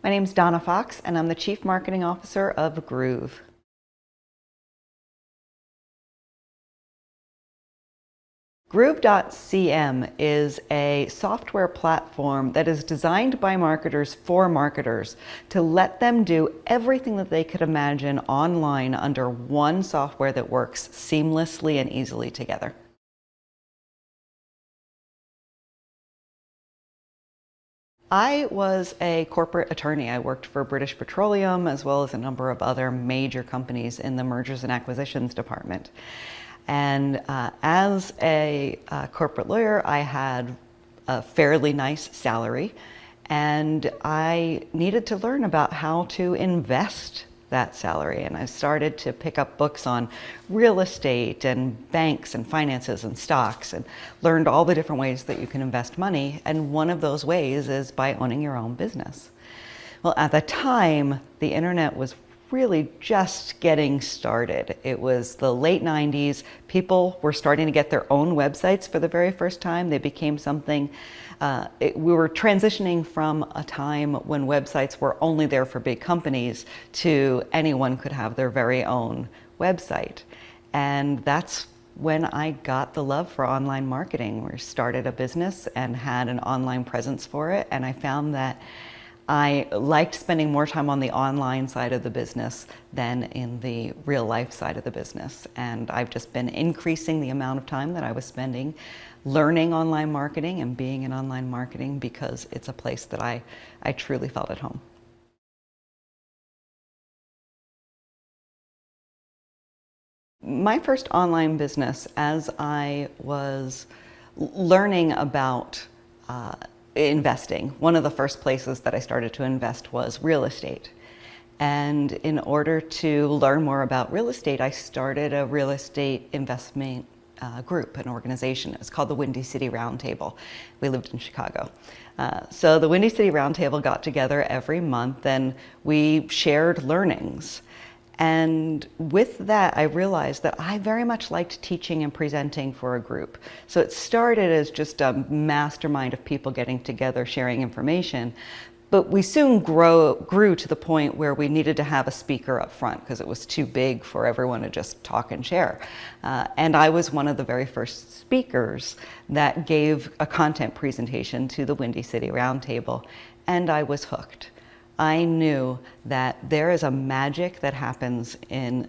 My name's Donna Fox, and I'm the Chief Marketing Officer of Groove. Groove.cm is a software platform that is designed by marketers for marketers to let them do everything that they could imagine online under one software that works seamlessly and easily together. I was a corporate attorney. I worked for British Petroleum as well as a number of other major companies in the mergers and acquisitions department. And as a corporate lawyer, I had a fairly nice salary, and I needed to learn about how to invest that salary. And I started to pick up books on real estate and banks and finances and stocks, and learned all the different ways that you can invest money. And one of those ways is by owning your own business. Well, at the time, the internet was really just getting started. It was the late 90s. People were starting to get their own websites for the very first time. They became something, we were transitioning from a time when websites were only there for big companies to anyone could have their very own website. And that's when I got the love for online marketing. We started a business and had an online presence for it, and I found that I liked spending more time on the online side of the business than in the real life side of the business. And I've just been increasing the amount of time that I was spending learning online marketing and being in online marketing because it's a place that I truly felt at home. My first online business, as I was learning about investing, one of the first places that I started to invest was real estate. And in order to learn more about real estate, I started a real estate investment group, an organization. It's called the Windy City Roundtable. We lived in Chicago. So the Windy City Roundtable got together every month and we shared learnings. And with that, I realized that I very much liked teaching and presenting for a group. So it started as just a mastermind of people getting together, sharing information. But we soon grew to the point where we needed to have a speaker up front because it was too big for everyone to just talk and share. And I was one of the very first speakers that gave a content presentation to the Windy City Roundtable, and I was hooked. I knew that there is a magic that happens in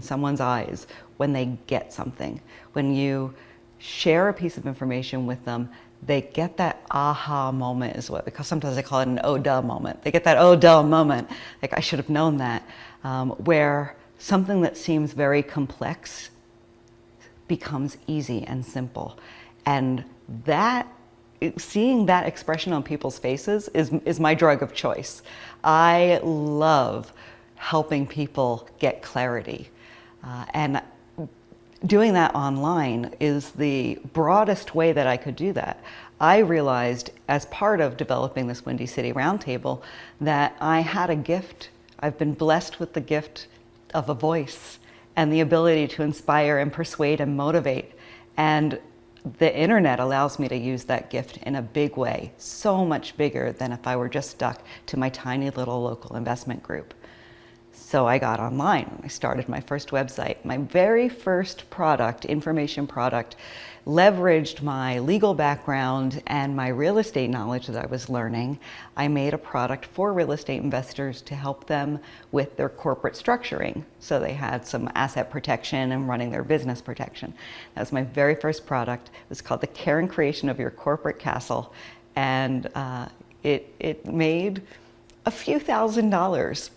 someone's eyes when they get something. When you share a piece of information with them, they get that aha moment is what, because sometimes I call it an oh duh moment. They get that oh duh moment, like I should have known that, where something that seems very complex becomes easy and simple. And seeing that expression on people's faces is my drug of choice. I love helping people get clarity. And doing that online is the broadest way that I could do that. I realized as part of developing this Windy City Roundtable that I had a gift. I've been blessed with the gift of a voice and the ability to inspire and persuade and motivate. And the internet allows me to use that gift in a big way, so much bigger than if I were just stuck to my tiny little local investment group. So I got online. I started my first website. My very first product, information product, leveraged my legal background and my real estate knowledge that I was learning. I made a product for real estate investors to help them with their corporate structuring. So they had some asset protection and running their business protection. That was my very first product. It was called The Care and Creation of Your Corporate Castle. And it made a few $1,000s.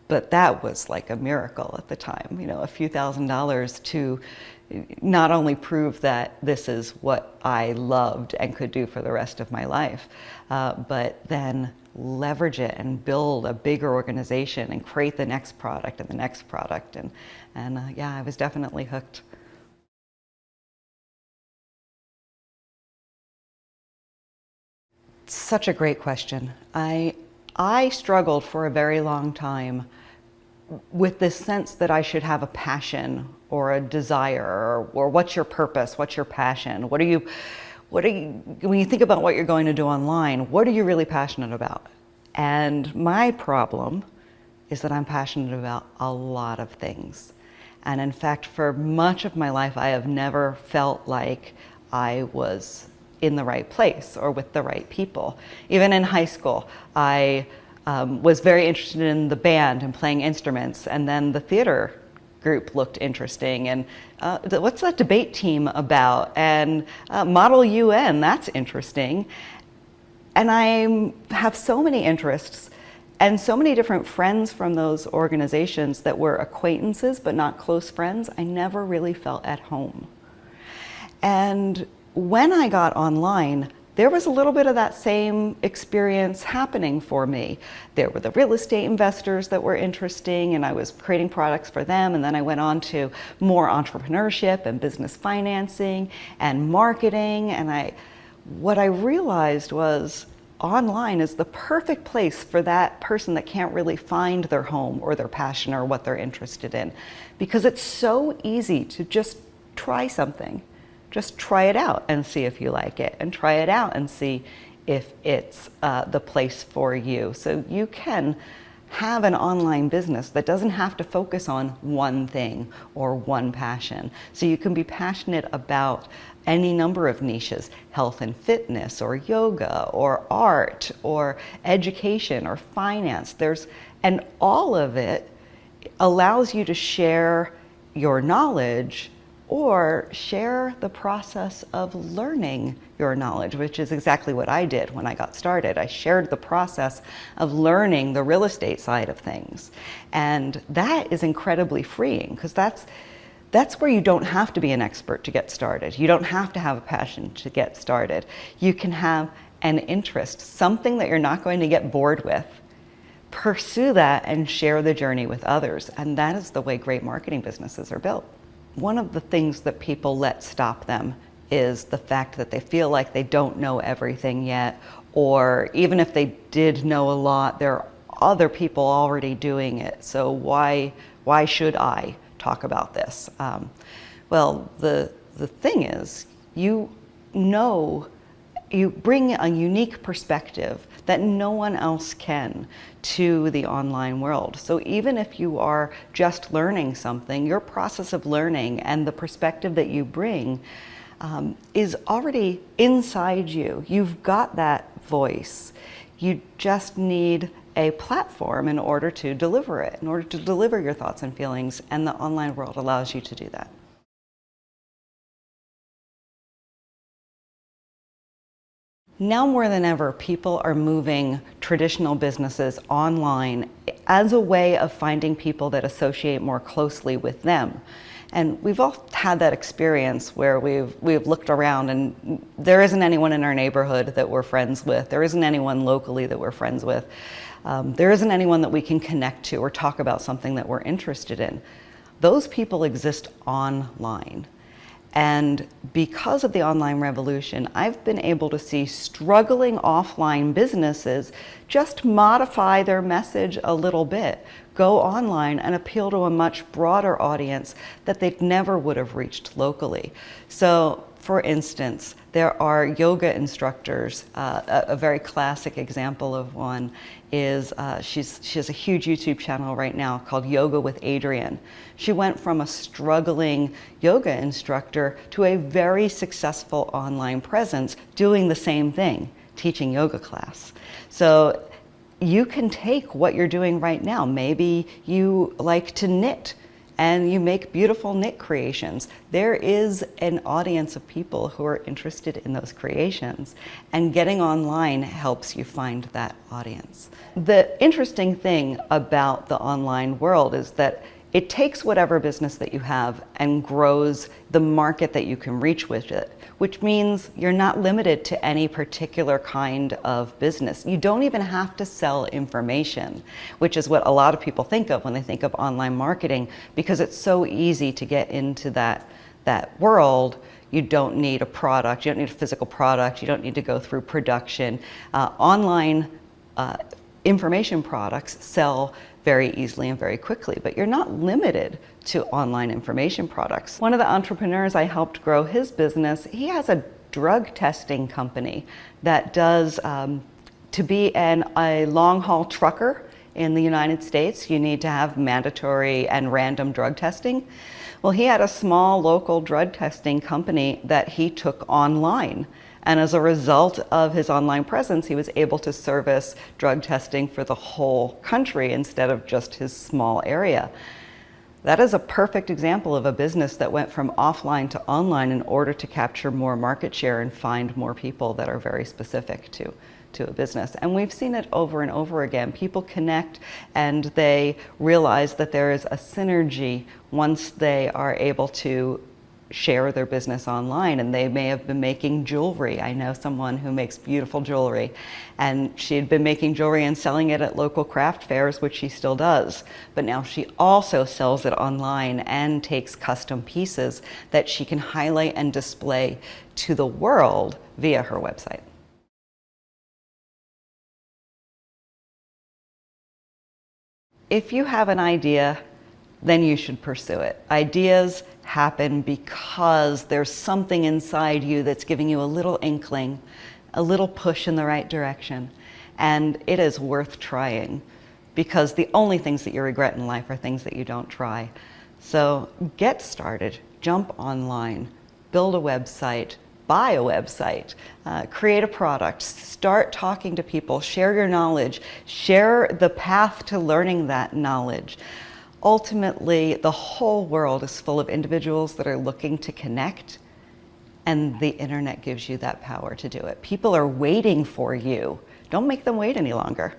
But that was like a miracle at the time, you know, a few $1,000s to not only prove that this is what I loved and could do for the rest of my life, but then leverage it and build a bigger organization and create the next product and the next product. And yeah, I was definitely hooked. Such a great question. I struggled for a very long time with this sense that I should have a passion or a desire, or what's your purpose, what's your passion, when you think about what you're going to do online, what are you really passionate about? And my problem is that I'm passionate about a lot of things. And in fact, for much of my life, I have never felt like I was in the right place or with the right people. Even in high school, I was very interested in the band and playing instruments, and then the theater group looked interesting, and what's that debate team about, and Model UN, that's interesting. And I have so many interests and so many different friends from those organizations that were acquaintances but not close friends. I never really felt at home. And when I got online, there was a little bit of that same experience happening for me. There were the real estate investors that were interesting, and I was creating products for them, and then I went on to more entrepreneurship and business financing and marketing, and what I realized was online is the perfect place for that person that can't really find their home or their passion or what they're interested in, because it's so easy to just try something. Just try it out and see if you like it, and try it out and see if it's the place for you. So you can have an online business that doesn't have to focus on one thing or one passion. So you can be passionate about any number of niches: health and fitness, or yoga, or art, or education, or finance. And all of it allows you to share your knowledge or share the process of learning your knowledge, which is exactly what I did when I got started. I shared the process of learning the real estate side of things. And that is incredibly freeing, because that's where you don't have to be an expert to get started. You don't have to have a passion to get started. You can have an interest, something that you're not going to get bored with. Pursue that and share the journey with others. And that is the way great marketing businesses are built. One of the things that people let stop them is the fact that they feel like they don't know everything yet, or even if they did know a lot, there are other people already doing it. So why should I talk about this? Well, the thing is, you bring a unique perspective that no one else can to the online world. So even if you are just learning something, your process of learning and the perspective that you bring is already inside you. You've got that voice. You just need a platform in order to deliver it, in order to deliver your thoughts and feelings, and the online world allows you to do that. Now more than ever, people are moving traditional businesses online as a way of finding people that associate more closely with them. And we've all had that experience where we've looked around and there isn't anyone in our neighborhood that we're friends with. There isn't anyone locally that we're friends with. There isn't anyone that we can connect to or talk about something that we're interested in. Those people exist online. And because of the online revolution, I've been able to see struggling offline businesses just modify their message a little bit, go online and appeal to a much broader audience that they never would have reached locally. So, for instance, there are yoga instructors. A very classic example of one is she has a huge YouTube channel right now called Yoga with Adriene. She went from a struggling yoga instructor to a very successful online presence doing the same thing, teaching yoga class. So you can take what you're doing right now. Maybe you like to knit and you make beautiful knit creations. There is an audience of people who are interested in those creations, and getting online helps you find that audience. The interesting thing about the online world is that it takes whatever business that you have and grows the market that you can reach with it, which means you're not limited to any particular kind of business. You don't even have to sell information, which is what a lot of people think of when they think of online marketing, because it's so easy to get into that world. You don't need a product, you don't need a physical product, you don't need to go through production. Online information products sell very easily and very quickly, but you're not limited to online information products. One of the entrepreneurs I helped grow his business, he has a drug testing company that does To be a long-haul trucker in the United States, you need to have mandatory and random drug testing. Well, he had a small local drug testing company that he took online. And as a result of his online presence, he was able to service drug testing for the whole country instead of just his small area. That is a perfect example of a business that went from offline to online in order to capture more market share and find more people that are very specific to a business. And we've seen it over and over again. People connect and they realize that there is a synergy once they are able to share their business online. And they may have been making jewelry. I know someone who makes beautiful jewelry, and she had been making jewelry and selling it at local craft fairs, which she still does. But now she also sells it online and takes custom pieces that she can highlight and display to the world via her website. If you have an idea, then you should pursue it. Ideas happen because there's something inside you that's giving you a little inkling, a little push in the right direction. And it is worth trying, because the only things that you regret in life are things that you don't try. So get started, jump online, build a website, buy a website, create a product, start talking to people, share your knowledge, share the path to learning that knowledge. Ultimately, the whole world is full of individuals that are looking to connect, and the internet gives you that power to do it. People are waiting for you. Don't make them wait any longer.